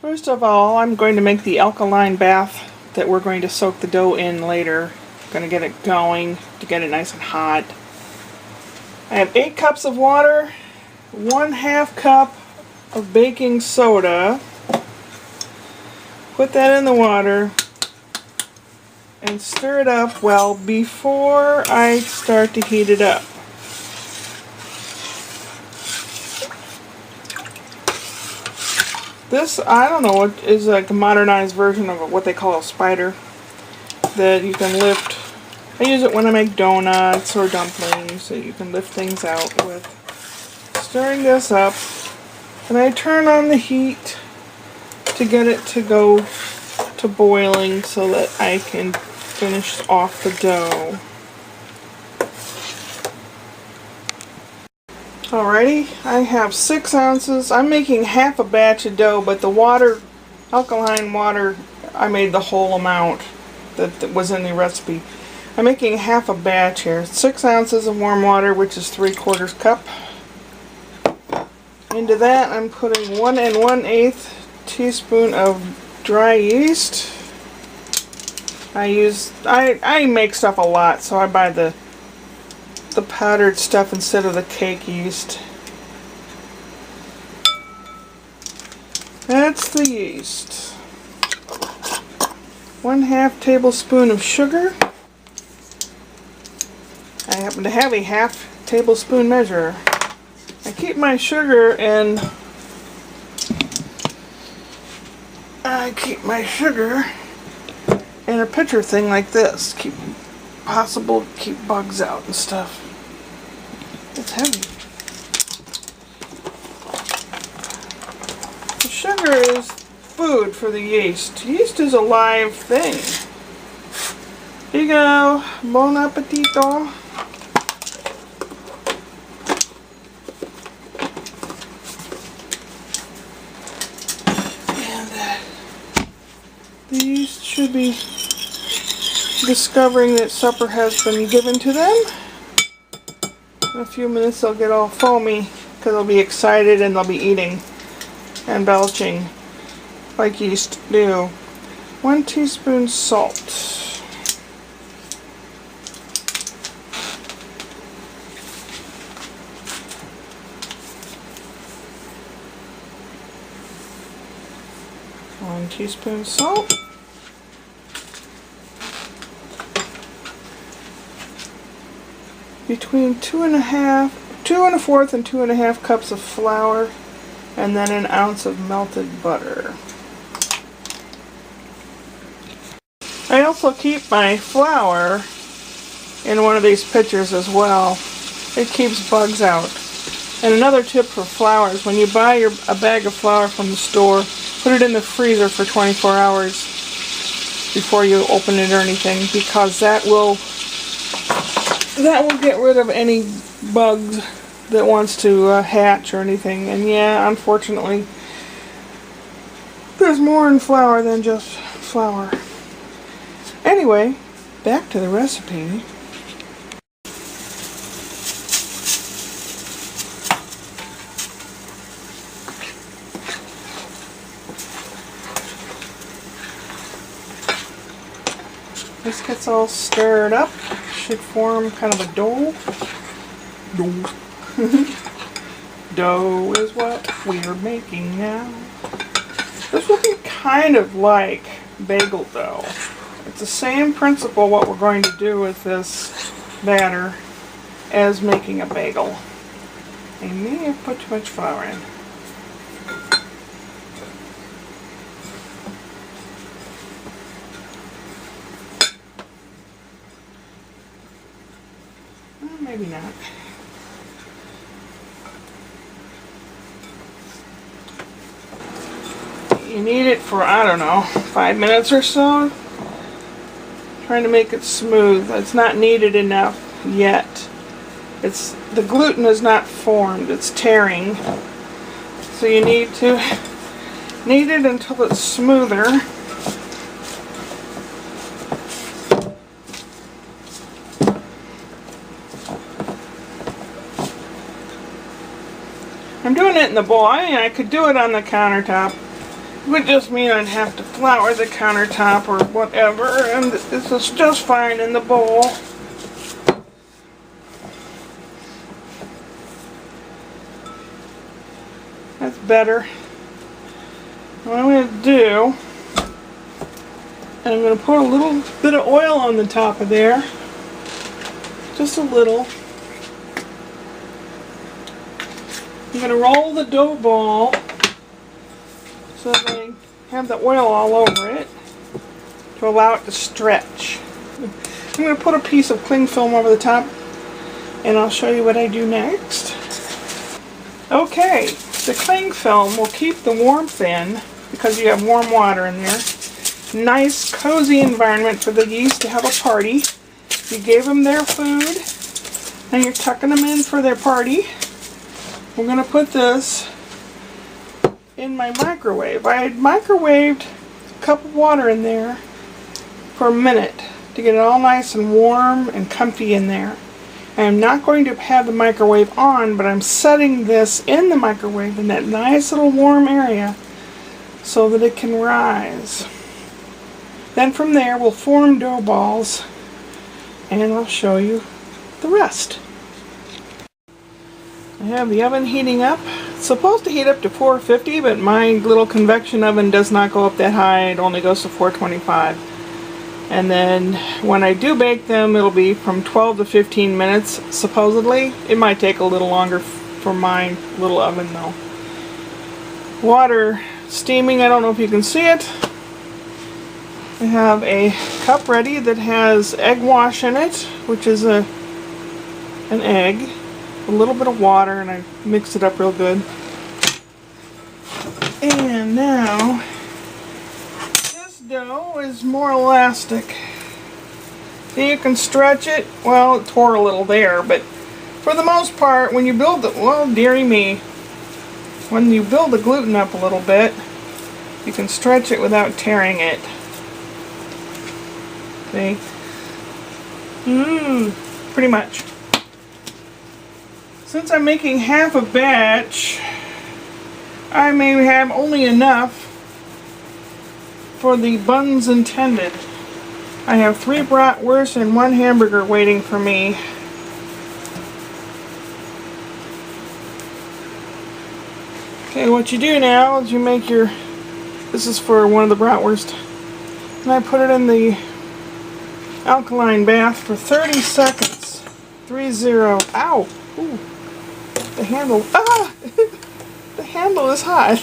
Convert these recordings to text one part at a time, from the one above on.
First of all, I'm going to make the alkaline bath that we're going to soak the dough in later. I'm going to get it going to get it nice and hot. I have 8 cups of water, 1/2 cup of baking soda. Put that in the water and stir it up well before I start to heat it up. This, I don't know, what is like a modernized version of what they call a spider that you can lift. I use it when I make donuts or dumplings, so you can lift things out with. Stirring this up, and I turn on the heat to get it to go to boiling so that I can finish off the dough. Alrighty, I have 6 ounces. I'm making half a batch of dough, but the water, alkaline water, I made the whole amount that was in the recipe. I'm making half a batch here. 6 ounces of warm water, which is 3/4 cup. Into that, I'm putting 1 1/8 teaspoon of dry yeast. I make stuff a lot, so I buy the powdered stuff instead of the cake yeast. That's the yeast. 1/2 tablespoon of sugar. I happen to have a 1/2 tablespoon measure. I keep my sugar in a pitcher thing like this. Keep bugs out and stuff. It's heavy. The sugar is food for the yeast. Yeast is a live thing. Here you go. Bon appetito. And the yeast should be discovering that supper has been given to them. In a few minutes they'll get all foamy because they'll be excited and they'll be eating and belching like yeast do. 1 teaspoon salt. One teaspoon salt. Between 2 1/4 and 2 1/2 cups of flour, and then 1 ounce of melted butter. I also keep my flour in one of these pitchers as well. It keeps bugs out. And another tip for flour is when you buy a bag of flour from the store, put it in the freezer for 24 hours before you open it or anything, because that will get rid of any bugs that wants to hatch or anything. And yeah, unfortunately, there's more in flour than just flour. Anyway, back to the recipe. This gets all stirred up. Should form kind of a dough. Dough is what we're making now. This will be kind of like bagel dough. It's the same principle what we're going to do with this batter as making a bagel. I may have put too much flour in. Maybe not. You need it for, I don't know, 5 minutes or so. Trying to make it smooth. It's not kneaded enough yet. The gluten is not formed. It's tearing. So you need to knead it until it's smoother. I'm doing it in the bowl. I mean, I could do it on the countertop, would just mean I'd have to flour the countertop or whatever, and this is just fine in the bowl. That's better. What I'm going to do, I'm going to put a little bit of oil on the top of there, just a little. I'm going to roll the dough ball so that I have the oil all over it to allow it to stretch. I'm going to put a piece of cling film over the top, and I'll show you what I do next. Okay, the cling film will keep the warmth in because you have warm water in there. Nice, cozy environment for the yeast to have a party. You gave them their food, and you're tucking them in for their party. We're going to put this in my microwave. I had microwaved a cup of water in there for a minute to get it all nice and warm and comfy in there. I am not going to have the microwave on, but I'm setting this in the microwave in that nice little warm area so that it can rise. Then from there we'll form dough balls, and I'll show you the rest. I have the oven heating up. It's supposed to heat up to 450, but my little convection oven does not go up that high. It only goes to 425. And then when I do bake them, it'll be from 12 to 15 minutes, supposedly. It might take a little longer for my little oven, though. Water steaming, I don't know if you can see it. I have a cup ready that has egg wash in it, which is an egg, a little bit of water, and I mix it up real good. And now, this dough is more elastic. See, you can stretch it. Well, it tore a little there, but for the most part, when you build the, well, dearie me, when you build the gluten up a little bit, you can stretch it without tearing it. See? Pretty much. Since I'm making half a batch, I may have only enough for the buns intended. I have 3 bratwurst and 1 hamburger waiting for me. Okay, what you do now is you make your, this is for one of the bratwurst, and I put it in the alkaline bath for 30 seconds. 30. Ow! Ooh. The handle. Ah! The handle is hot.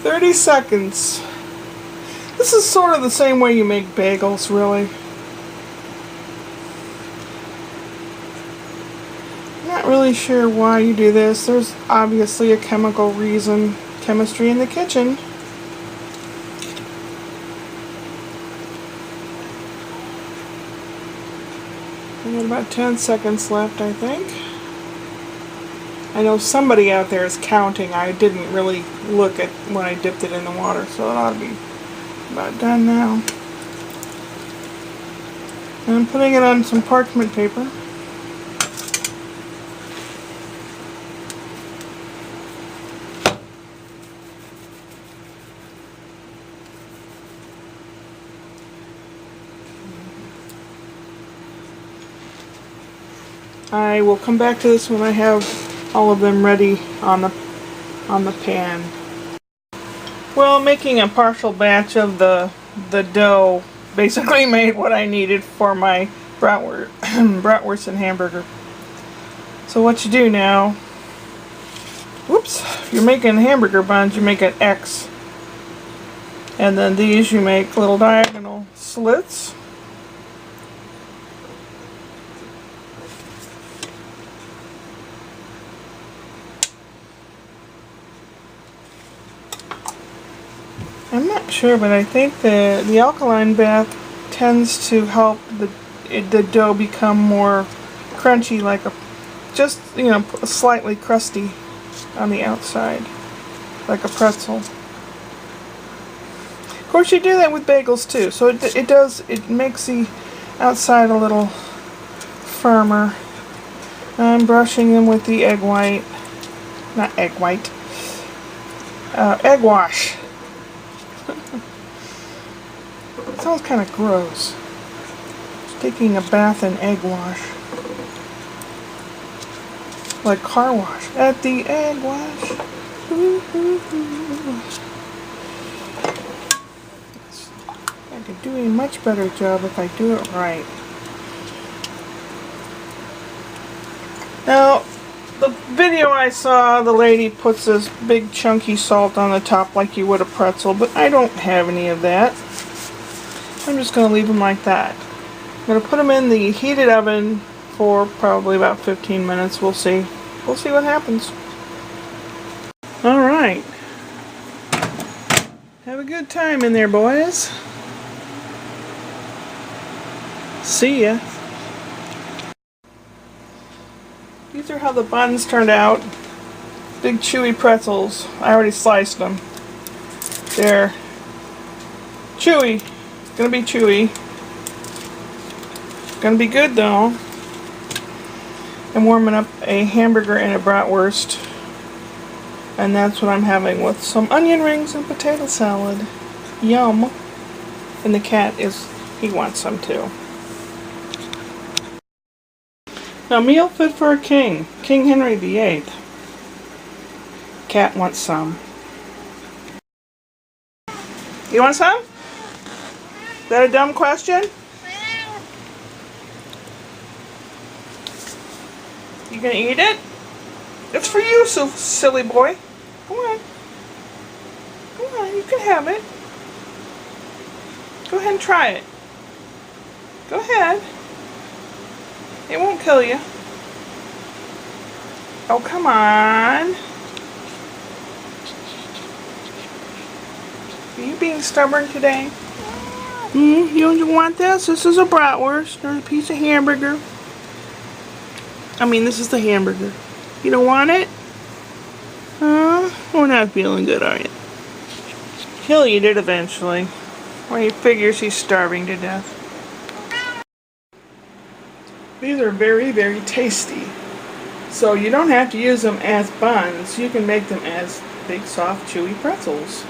30 seconds. This is sort of the same way you make bagels, really. Not really sure why you do this. There's obviously a chemical reason. Chemistry in the kitchen. We got about 10 seconds left, I think. I know somebody out there is counting. I didn't really look at when I dipped it in the water, so it ought to be about done now. And I'm putting it on some parchment paper. I will come back to this when I have all of them ready on the pan. Well, making a partial batch of the dough basically made what I needed for my bratwurst and hamburger. So what you do now, whoops, if you're making hamburger buns, you make an X. And then these you make little diagonal slits. I'm not sure, but I think the alkaline bath tends to help the dough become more crunchy, like just, you know, slightly crusty on the outside, like a pretzel. Of course, you do that with bagels too, so it makes the outside a little firmer. I'm brushing them with the egg white, not egg white, egg wash. It sounds kind of gross. It's taking a bath in egg wash. Like car wash. At the egg wash. Ooh, ooh, ooh. I could do a much better job if I do it right. Now, the video I saw, the lady puts this big chunky salt on the top like you would a pretzel, but I don't have any of that. I'm just going to leave them like that. I'm going to put them in the heated oven for probably about 15 minutes. We'll see. We'll see what happens. Alright. Have a good time in there, boys. See ya. These are how the buns turned out. Big chewy pretzels. I already sliced them. They're chewy. Gonna be chewy. Gonna be good though. I'm warming up a hamburger and a bratwurst. And that's what I'm having with some onion rings and potato salad. Yum. And the cat he wants some too. Now, meal fit for a king. King Henry VIII. Cat wants some. You want some? Is that a dumb question? You gonna eat it? It's for you, so silly boy. Come on. Come on, you can have it. Go ahead and try it. Go ahead. It won't kill you. Oh, come on. Are you being stubborn today? You don't want this? This is a bratwurst or a piece of hamburger. I mean, this is the hamburger. You don't want it? We're not feeling good, are you? He'll eat it eventually. When he figures he's starving to death. These are very, very tasty. So you don't have to use them as buns. You can make them as big, soft, chewy pretzels.